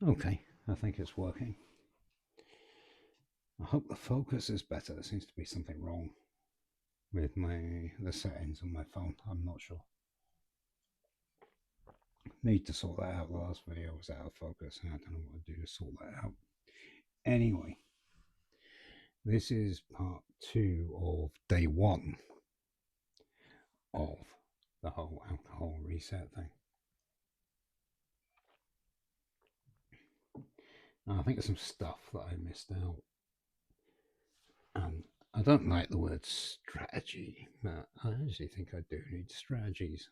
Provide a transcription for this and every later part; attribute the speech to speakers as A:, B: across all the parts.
A: Okay, I think it's working. I hope the focus is better. There seems to be something wrong with the settings on my phone. I'm not sure. Need to sort that out. The last video was out of focus, and I don't know what to do to sort that out. Anyway, this is part 2 of day 1 of the whole alcohol reset thing. And I think there's some stuff that I missed out. And I don't like the word strategy, but I actually think I do need strategies.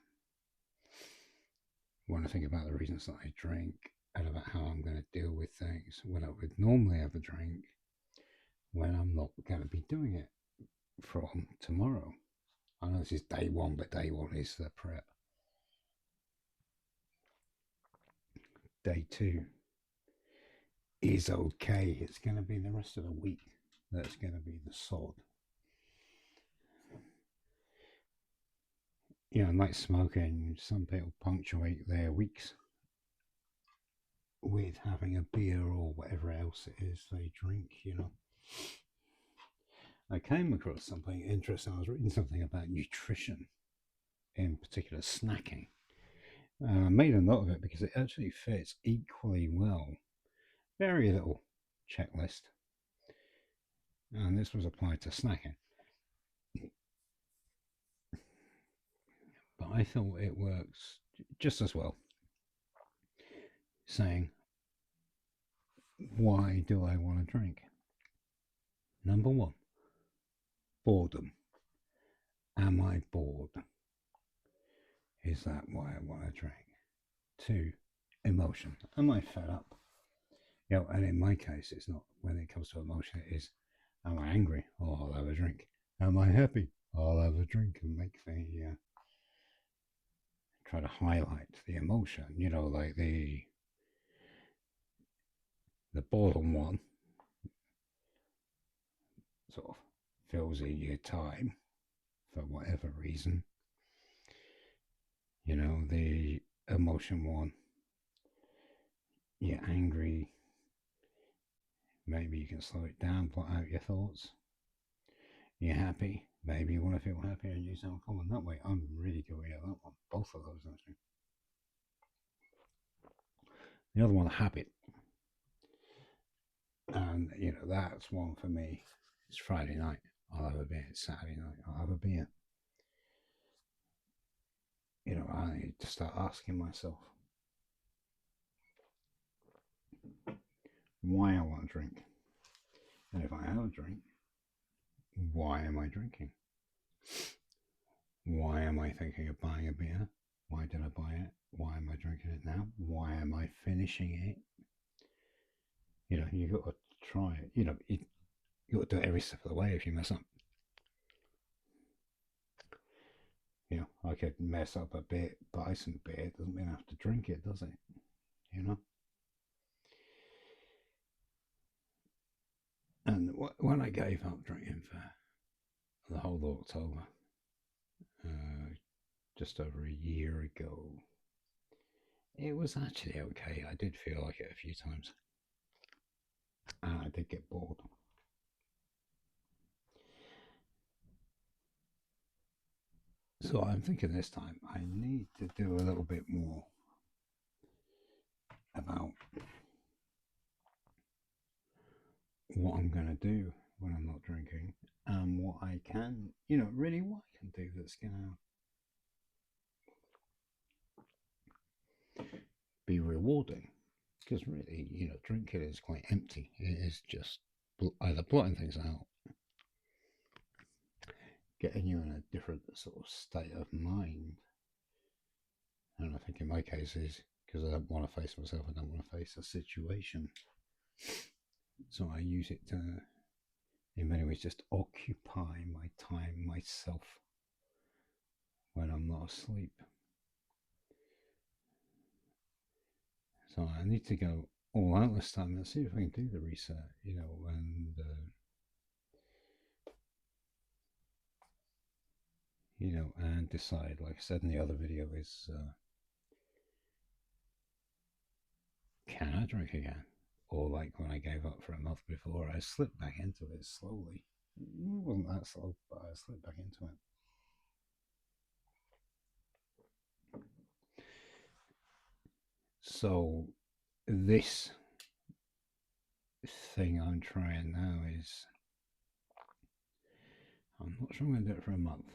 A: When I think about the reasons that I drink and about how I'm going to deal with things when I would normally have a drink, when I'm not going to be doing it from tomorrow. I know this is day 1, but day 1 is the prep. Day 2 is okay. It's going to be the rest of the week that's going to be the sod. You know, like smoking, some people punctuate their weeks with having a beer or whatever else it is they drink, you know. I came across something interesting. I was reading something about nutrition, in particular snacking. I made a note of it because it actually fits equally well. Very little checklist. And this was applied to snacking. But I thought it works just as well. Saying, why do I want to drink? Number 1, boredom. Am I bored? Is that why I want to drink? 2, emotion. Am I fed up? You know, and in my case, it's not when it comes to emotion, it is, am I angry? Oh, I'll have a drink. Am I happy? I'll have a drink and make the, try to highlight the emotion, you know, like the bottom one sort of fills in your time for whatever reason. You know, the emotion one, you're angry, maybe you can slow it down, put out your thoughts. You're happy, maybe you want to feel happy and use alcohol in that way. I'm really good at that one, both of those actually. The other one, habit, and you know that's one for me. It's Friday night, I'll have a beer. It's Saturday night, I'll have a beer. You know, I need to start asking myself why I want to drink. And if I have a drink, why am I drinking? Why am I thinking of buying a beer? Why did I buy it? Why am I drinking it now? Why am I finishing it? You know, you got to try it. You got to do it every step of the way if you mess up. You know, I could mess up a bit, buy some beer. It doesn't mean I have to drink it, does it? You know? And when I gave up drinking for the whole of October, uh, just over a year ago, it was actually okay. I did feel like it a few times. And I did get bored. So I'm thinking this time I need to do a little bit more about what I'm going to do when I'm not drinking and what I can, you know, really what I can do that's going to be rewarding. Because really, you know, drinking is quite empty. It is just either blotting things out, getting you in a different sort of state of mind. And I think in my case is because I don't want to face myself, I don't want to face a situation. So I use it to, in many ways, just occupy my time myself when I'm not asleep. So I need to go all out this time and see if I can do the reset, you know, and and decide. Like I said in the other video, is can I drink again? Or like when I gave up for a month before, I slipped back into it slowly. It wasn't that slow, but I slipped back into it. So this thing I'm trying now is, I'm not sure I'm going to do it for a month.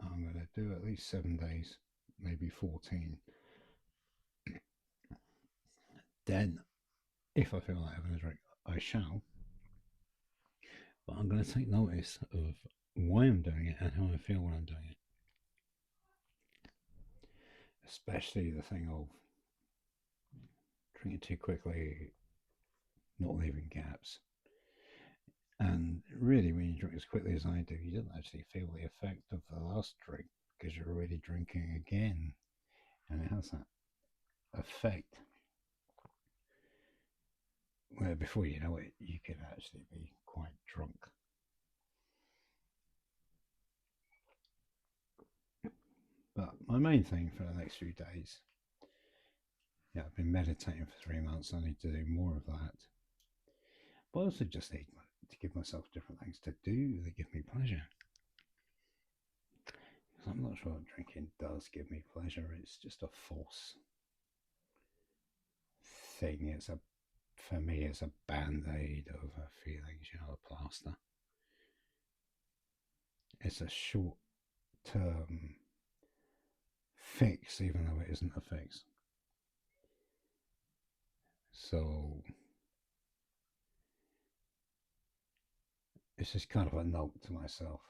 A: I'm going to do at least 7 days, maybe 14. Then, if I feel like having a drink, I shall. But I'm going to take notice of why I'm doing it and how I feel when I'm doing it. Especially the thing of drinking too quickly, not leaving gaps. And really, when you drink as quickly as I do, you don't actually feel the effect of the last drink because you're already drinking again. And it has that effect where before you know it, you can actually be quite drunk. But my main thing for the next few days, yeah, I've been meditating for 3 months. I need to do more of that. But I also just need to give myself different things to do that give me pleasure. Because I'm not sure what drinking does give me pleasure. It's just a false thing. For me, it's a band-aid over feelings, a plaster. It's a short-term fix, even though it isn't a fix. So it's just kind of a note to myself.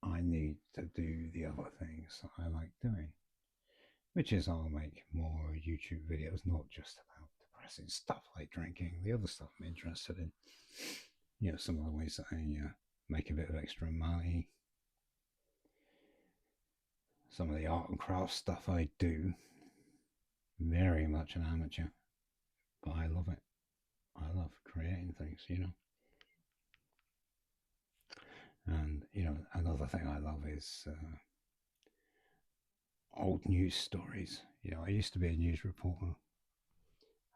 A: I need to do the other things that I like doing, which is I'll make more YouTube videos, not just about depressing stuff like drinking, the other stuff I'm interested in. Some of the ways that I make a bit of extra money, some of the art and craft stuff I do. Very much an amateur, but I love it. I love creating things, And, another thing I love is old news stories. I used to be a news reporter.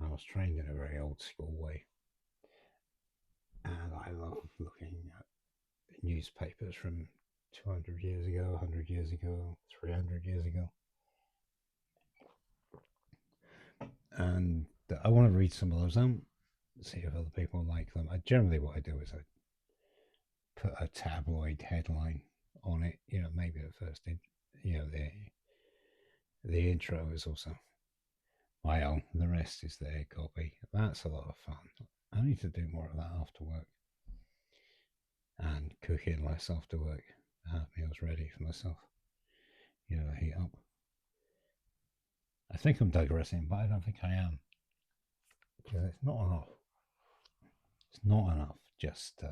A: I was trained in a very old school way. And I love looking at newspapers from 200 years ago, 100 years ago, 300 years ago. And I want to read some of those out, see if other people like them. Generally, what I do is I put a tabloid headline on it. Maybe the first, the intro is also my own. The rest is their copy. That's a lot of fun. I need to do more of that after work, and cooking less after work. Have meals ready for myself. Heat up. I think I'm digressing, but I don't think I am, because it's not enough. It's not enough just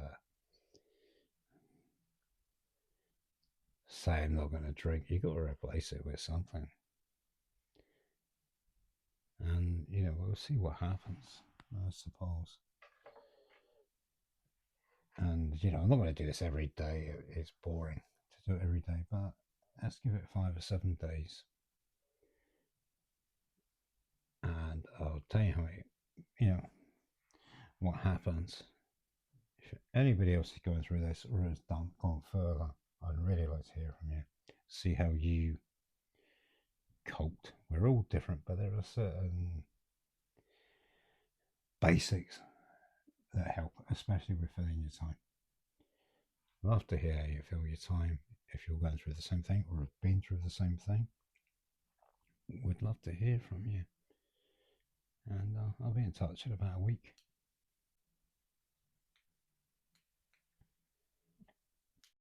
A: say I'm not going to drink. You've got to replace it with something. And, we'll see what happens, I suppose. And, I'm not going to do this every day. It's boring to do it every day, but let's give it 5 or 7 days. And I'll tell you how what happens. If anybody else is going through this or has gone further, I'd really like to hear from you. See how you coped. We're all different, but there are certain basics that help, especially with filling your time. I'd love to hear how you fill your time if you're going through the same thing or have been through the same thing. We'd love to hear from you. And I'll be in touch in about a week.